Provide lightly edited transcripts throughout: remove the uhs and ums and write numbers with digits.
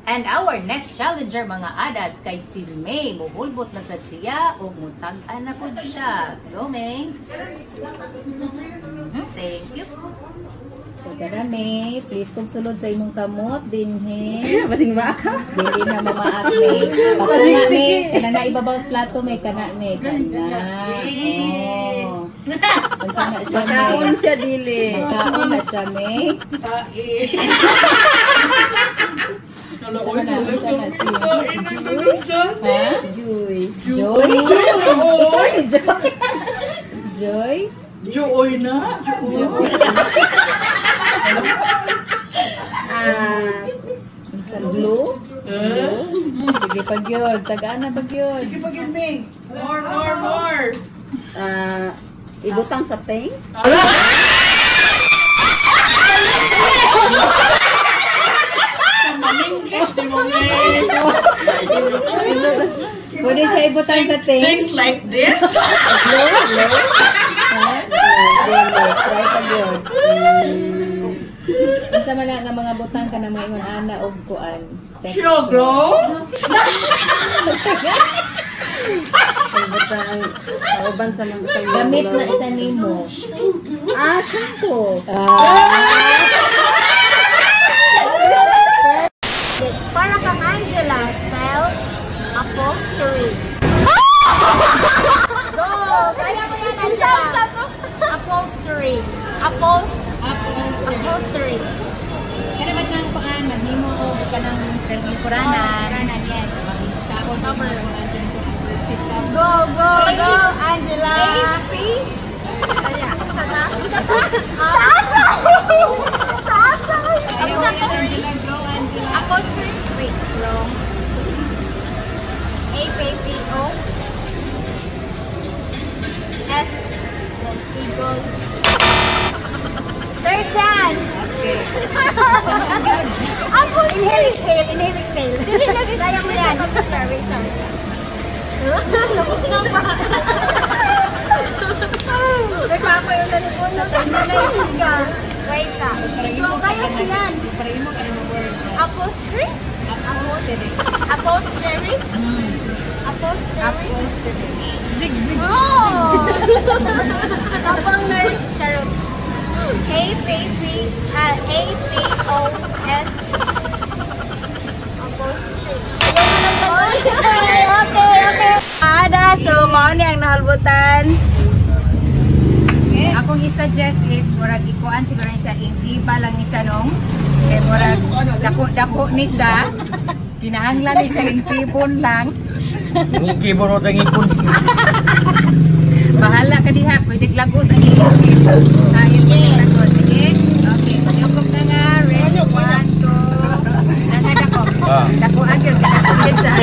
And our next challenger mga adas kay si May. Muhulbot na sad siya o mutag-an na po siya. Go, May. Thank you. So, tara, May. Please kung sulod sa imong kamot din, he. Basing baka. Dili na mamaak, May. Pato nga, May. Kana na ibabaw sa plato, May. Kana, May. Kana. Oh. Pansa na siya, May. Makaon siya, dili. Makaon na siya, May. Sama na, unsa na si ha? Joy. Joy? Joy? Joy na. Joy. Unsa blue? Sige pag yun, tagaan na pag yun. Sige pag-ibig. More. Ibutang sa things? English, di mo Pwede siya ibutang sa things. Things like this. Hello? Ha? Try pag yun. Unsa man nga mga butang ka na mga ingon ana og kuan. Sugar. Ibutang kauban sa mga Gamit na siya nimo. Shampoo. Para kang Angela, style upholstery. Go! Kaya mo yan, Angela. Upholstery. Upholstery. Kada ba siyang kuan maghimo og kanang perlikuranan. Yes. Magtaon Cover. sit up. Go, Angela. Kaya, sana? Ayaw mo yan, Angela. Go, Angela. Upholstery. Wait, wrong. A-P-O. S. Eagle. Third chance. Okay. Inhale, exhale. Kaya mo yan. Sorry. Lamok nga pa. Nagpapayo na ni Puno. Nag-mention ka. Wait ka. So, kaya mo yan. Pareho mo kayo word. Upholstery? Upholstery. Upholstery? Upholstery. Oh! Kapang nurse. Charot. A-P-O-S. Upholstery. Okay. Ada, so mao ni ang nahalbutan. Okay. Akong i-suggest is murag ikuan siguro siya iba lang ni siya nung kay murag dako ni siya. Kinahanglan ni siya intibon lang. Ngikibon mo tayong ipon. Bahala ka diha, pwede lago sa iintib. Kahit lago, sige. Okay, pagkakog na nga. Ready, 1, 2. Dako. Dako agad, dako siya.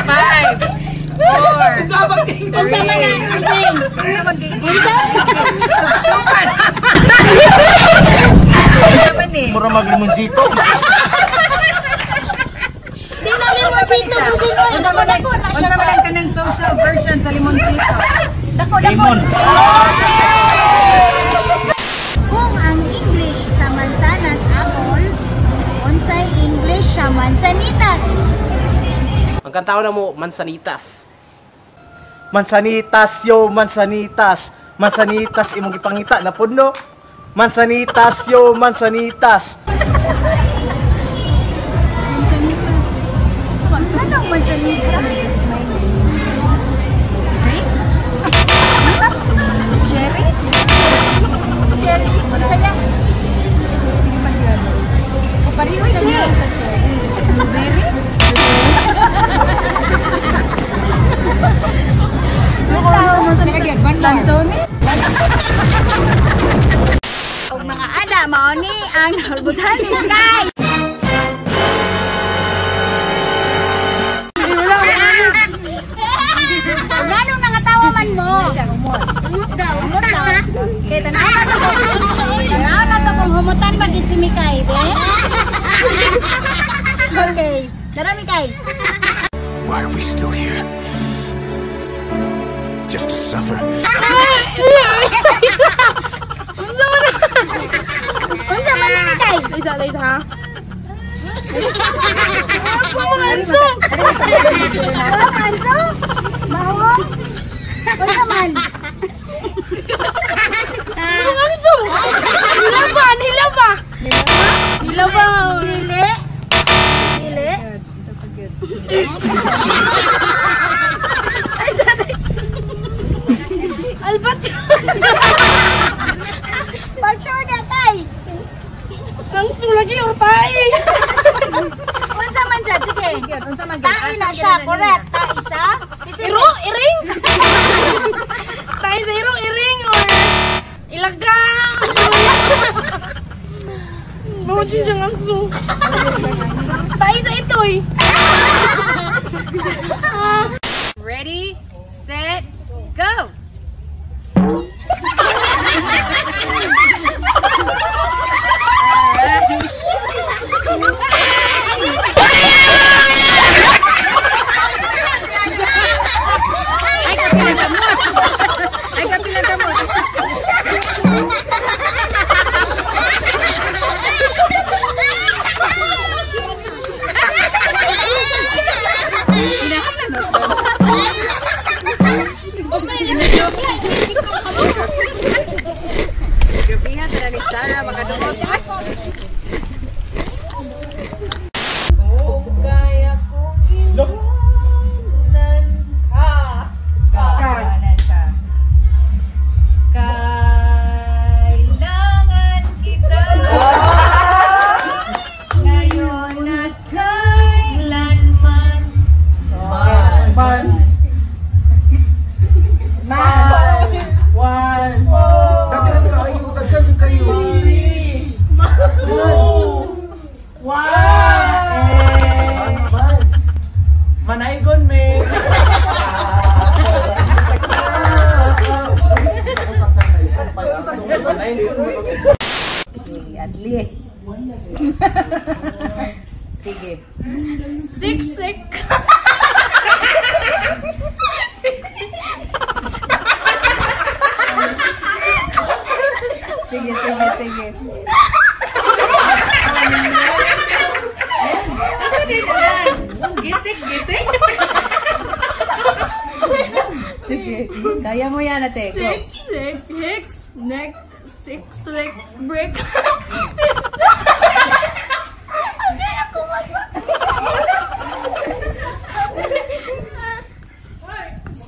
5, 4. Unsa man ang kusing? Mura mag-limonsito. Di na limonsito busingon. Unsa man ka ng social version sa limoncito? Dako. Limon. Kung ang English sa mansanas apple, unsay English sa mansanitas? Ang kantaon na mo, Mansanitas. Mansanitas yo, mansanitas. Mansanitas imong ipangita na puno. Mansanitas yo, mansanitas. Saan ang mansanitas? Grapes? Cherry? Cherry? Saya? Sige pag yun. Pareho lang yan sa cherry. Blueberry? Sige again, one more. Lansones? Ang mga ada, maoni ang halbutan ni Kay. Ganong nangatawa man mo? Umot daw. Kaya tanaw na to kung humutan ba din si Mikay, be? Okay. Tara, Mikay. Why are we still here? Just to suffer? Unsa man isa ha. Manso! Manso? Baho? Unsa man? Manso! Hila ba? Hila ba? Hili? Hili? Ay, sari. Albatros! Pagtur na tay! Langsung lagi yung tay! Unsa man dyan? Sige. Unsa man Tai na siya, correct. Tai isa? Iro, iring? Tai sa iro, iring or ilaga? Bawa dyan siya langsung. Tai sa itoy. Ready, set, go! Ay, kapilang kamot. Gabihan sa ni Sarah, makadungog. Kanan ka. Kailangan kita ngayon at kailanman. Daghan kayo. Manaygon me. At least. Sige. Siksik. Sige. Gitik. Sige. Kaya mo yan, ate. Go. Hicks, neck, 6 legs, break.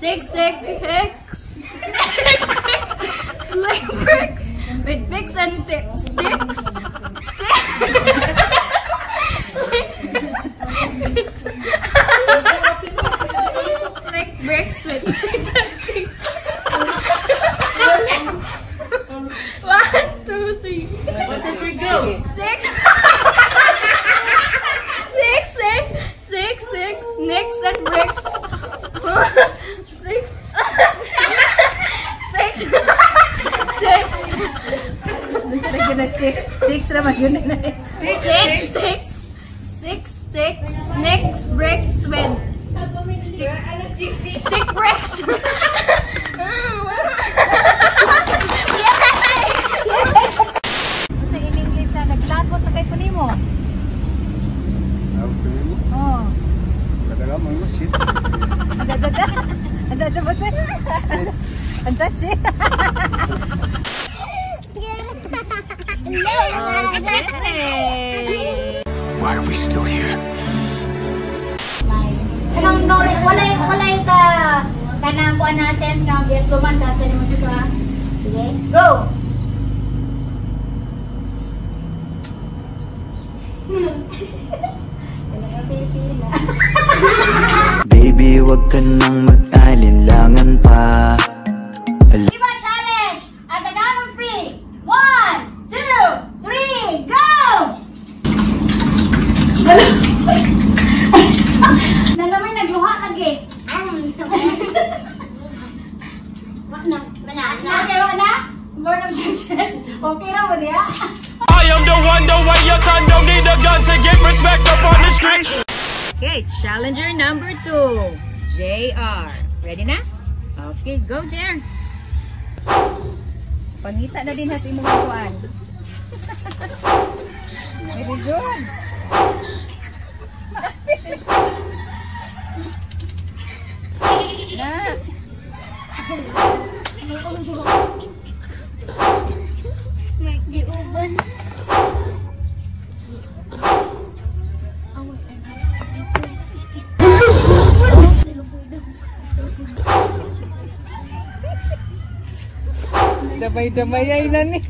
Six hicks, leg breaks with picks and sticks. Leg breaks with picks and sticks. 1, 2, 3. 1, 2, 3, go! 6 nicks and bricks. 6 Six naman yun na. 6 sticks, nicks, bricks with stick bricks. Sa in-English na naglagot na kay kunimo. Oh. Kadaga mo mo shit. Ada ba sa? Anta shit. Why are we still here? Kanang walay ka kanang kuan na sense nga bias luman ka sa musika. Sige, go. Baby, wag ka nang mag-alinlangan pa. Viva challenge! At the count of 3. 1, 2, 3, go! Nalamay nagluha lagi. Okay, wala? Board of Judges. Okay na mo diya? I am the one, the way your son don't need a gun to get respect up on the street. Okay, challenger number 2, JR. Ready na? Okay, go JR. Pangita na din ha si imong kuan. Very good. Na. Mag-iuban. Damay-damay ay na ni.